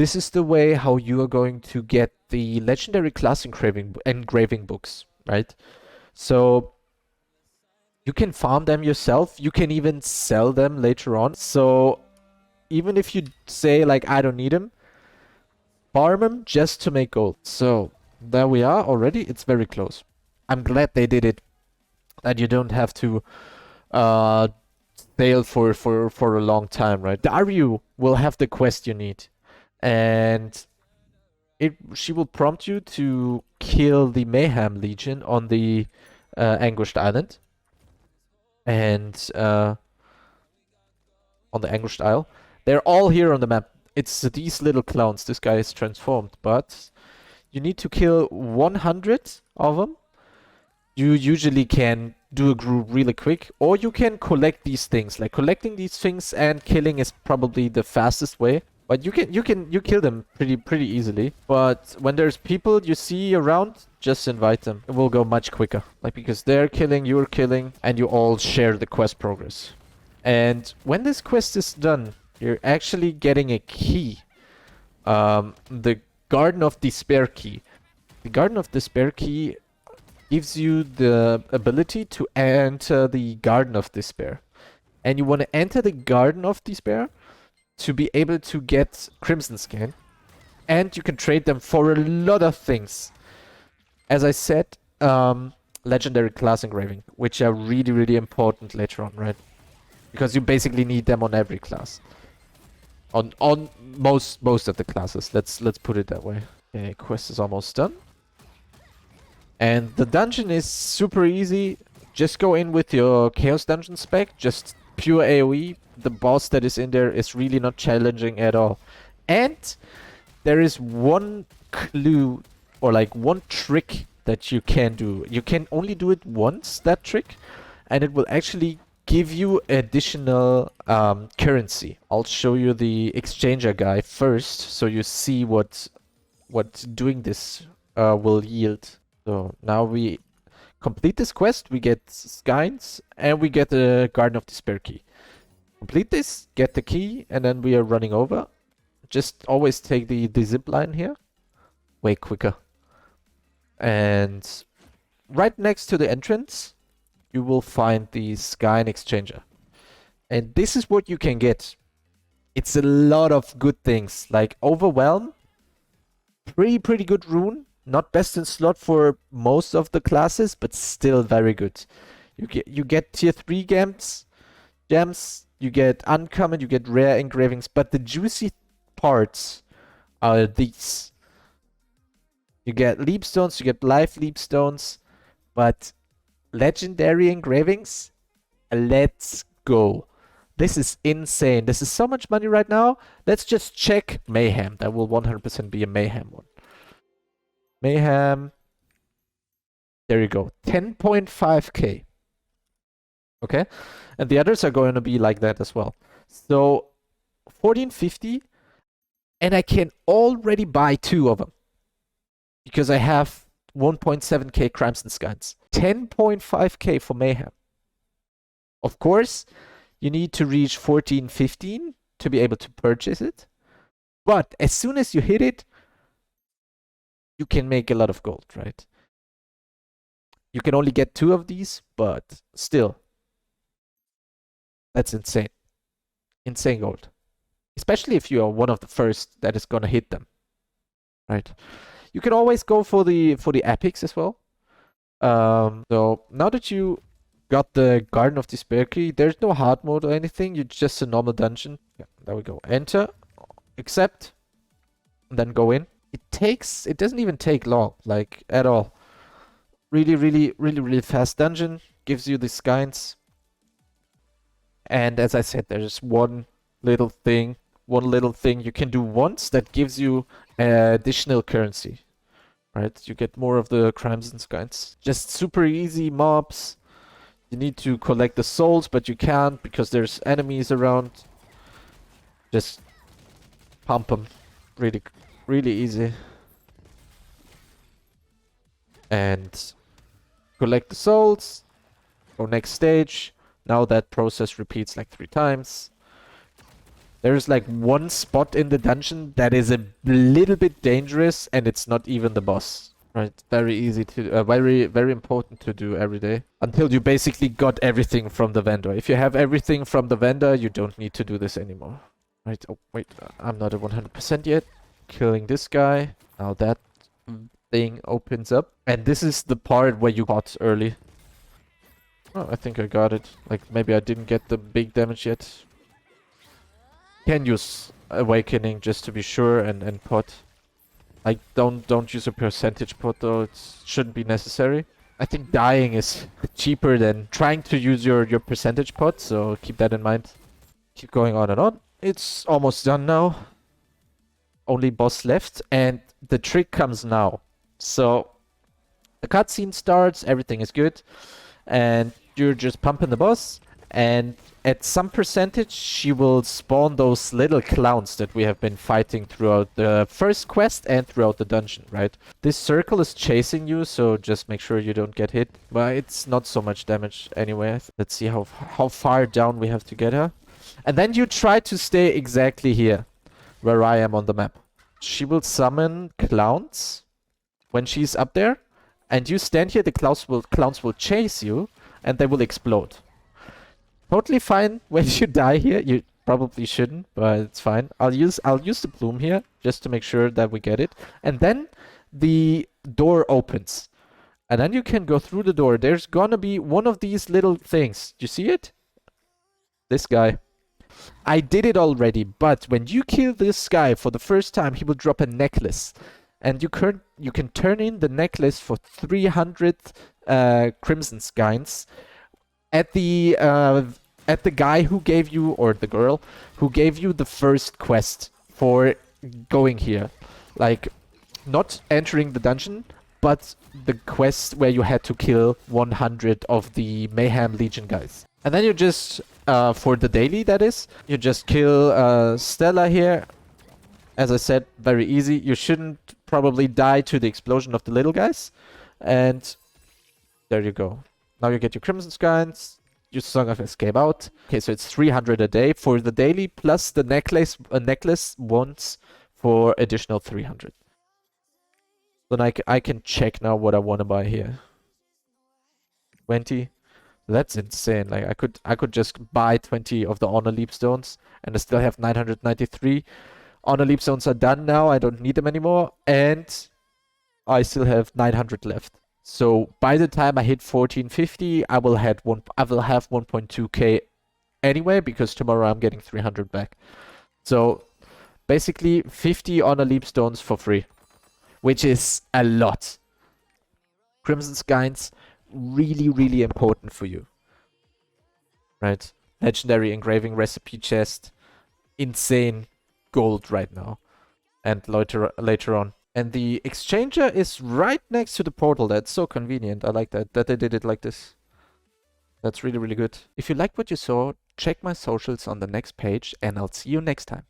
This is the way how you are going to get the legendary class engraving books, right? So you can farm them yourself. You can even sell them later on. So even if you say like, I don't need them, farm them just to make gold. So there we are already. It's very close. I'm glad they did it. That you don't have to uh sail for a long time, right? Dario will have the quest you need, and she will prompt you to kill the Mayhem Legion on the Anguished Island, and on the Anguished Isle. They're all here on the map. It's these little clowns. This guy is transformed, but you need to kill 100 of them. You usually can do a group really quick, or you can collect these things. Like collecting these things and killing is probably the fastest way. But you kill them pretty easily. But when there's people you see around, just invite them. It will go much quicker. Like because they're killing, you're killing, and you all share the quest progress. And when this quest is done, you're actually getting a key. The Garden of Despair key. The Garden of Despair key gives you the ability to enter the Garden of Despair. And you want to enter the Garden of Despair to be able to get Crimson Scan. And you can trade them for a lot of things. As I said, legendary class engraving, which are really important later on, right? Because you basically need them on every class. On most of the classes. Let's put it that way. Okay, quest is almost done. And the dungeon is super easy. Just go in with your Chaos Dungeon spec. Just pure AoE. The boss that is in there is really not challenging at all. And there is one clue or like one trick that you can do. You can only do it once, that trick. And it will actually give you additional currency. I'll show you the exchanger guy first. So you see what doing this will yield. So now we complete this quest, we get Skynes, and we get the Garden of Despair key. Complete this, get the key, and then we are running over. Just always take the zip line here. Way quicker. And right next to the entrance, you will find the Skyne Exchanger. And this is what you can get. It's a lot of good things, like Overwhelm. Pretty good rune. Not best in slot for most of the classes, but still very good. You get tier 3 gems, you get uncommon, you get rare engravings, but the juicy parts are these. You get leapstones, you get life leapstones, but legendary engravings, let's go. This is insane. This is so much money right now. Let's just check Mayhem. That will 100% be a Mayhem one. Mayhem. There you go. 10.5k. Okay. And the others are going to be like that as well. So 1450. And I can already buy 2 of them. Because I have 1.7k Crimson Skynes. 10.5k for Mayhem. Of course, you need to reach 1415 to be able to purchase it. But as soon as you hit it, you can make a lot of gold, right? You can only get 2 of these, but still. That's insane. Insane gold. Especially if you are one of the first that is gonna hit them. Right? You can always go for the epics as well. So now that you got the Garden of Despair key, there's no hard mode or anything. You're just a normal dungeon. Yeah, there we go. Enter, accept, and then go in. It doesn't even take long, like at all. Really fast dungeon. Gives you the Skynes. And as I said, there's one little thing you can do once that gives you additional currency. Right? You get more of the Crimson Skynes. Just super easy mobs. You need to collect the souls, but you can't because there's enemies around. Just pump them. Really easy. And collect the souls. Go next stage. Now that process repeats like 3 times. There's like one spot in the dungeon that is a little bit dangerous, and it's not even the boss. Right, very easy to, very important to do every day until you basically got everything from the vendor. If you have everything from the vendor, you don't need to do this anymore. Right, oh wait, I'm not at 100% yet. Killing this guy. Now that thing opens up. And this is the part where you pot early. Oh, I think I got it. Like, maybe I didn't get the big damage yet. Can use Awakening just to be sure and pot. Like, don't use a percentage pot though, it shouldn't be necessary. I think dying is cheaper than trying to use your percentage pot, so keep that in mind. Keep going on and on. It's almost done now. Only boss left, and the trick comes now. So, the cutscene starts, everything is good, and you're just pumping the boss, and at some percentage, she will spawn those little clowns that we have been fighting throughout the first quest and throughout the dungeon, right? This circle is chasing you, so just make sure you don't get hit. But it's not so much damage anyway. Let's see how far down we have to get her. And then you try to stay exactly here, where I am on the map. She will summon clowns when she's up there, and you stand here, the clowns will chase you, and they will explode. Totally fine when you die here. You probably shouldn't, but it's fine. I'll use the plume here just to make sure that we get it. And then the door opens. And then you can go through the door. There's gonna be one of these little things. You see it? This guy. I did it already, but when you kill this guy for the first time, he will drop a necklace. And you can turn in the necklace for 300 crimson skeins at the guy who gave you, or the girl who gave you the first quest for going here. Like, not entering the dungeon, but the quest where you had to kill 100 of the Mayhem Legion guys. And then you just, for the daily that is, you just kill Stella here. As I said, very easy. You shouldn't probably die to the explosion of the little guys. And there you go. Now you get your Crimson Skeins. Use Song of Escape out. Okay, so it's 300 a day for the daily, plus the necklace once for additional 300. Then I can check now what I want to buy here. 20. That's insane. Like, I could just buy 20 of the Honor Leap Stones, and I still have 993. Honor Leap Stones are done now. I don't need them anymore, and I still have 900 left. So by the time I hit 1450, I will have 1.2k anyway, because tomorrow I'm getting 300 back. So basically 50 Honor Leap Stones for free, which is a lot. Crimson Skeins, really, really important for you. Right? Legendary engraving recipe chest. Insane gold right now. And later on. And the exchanger is right next to the portal. That's so convenient. I like that they did it like this. That's really, really good. If you liked what you saw, check my socials on the next page, and I'll see you next time.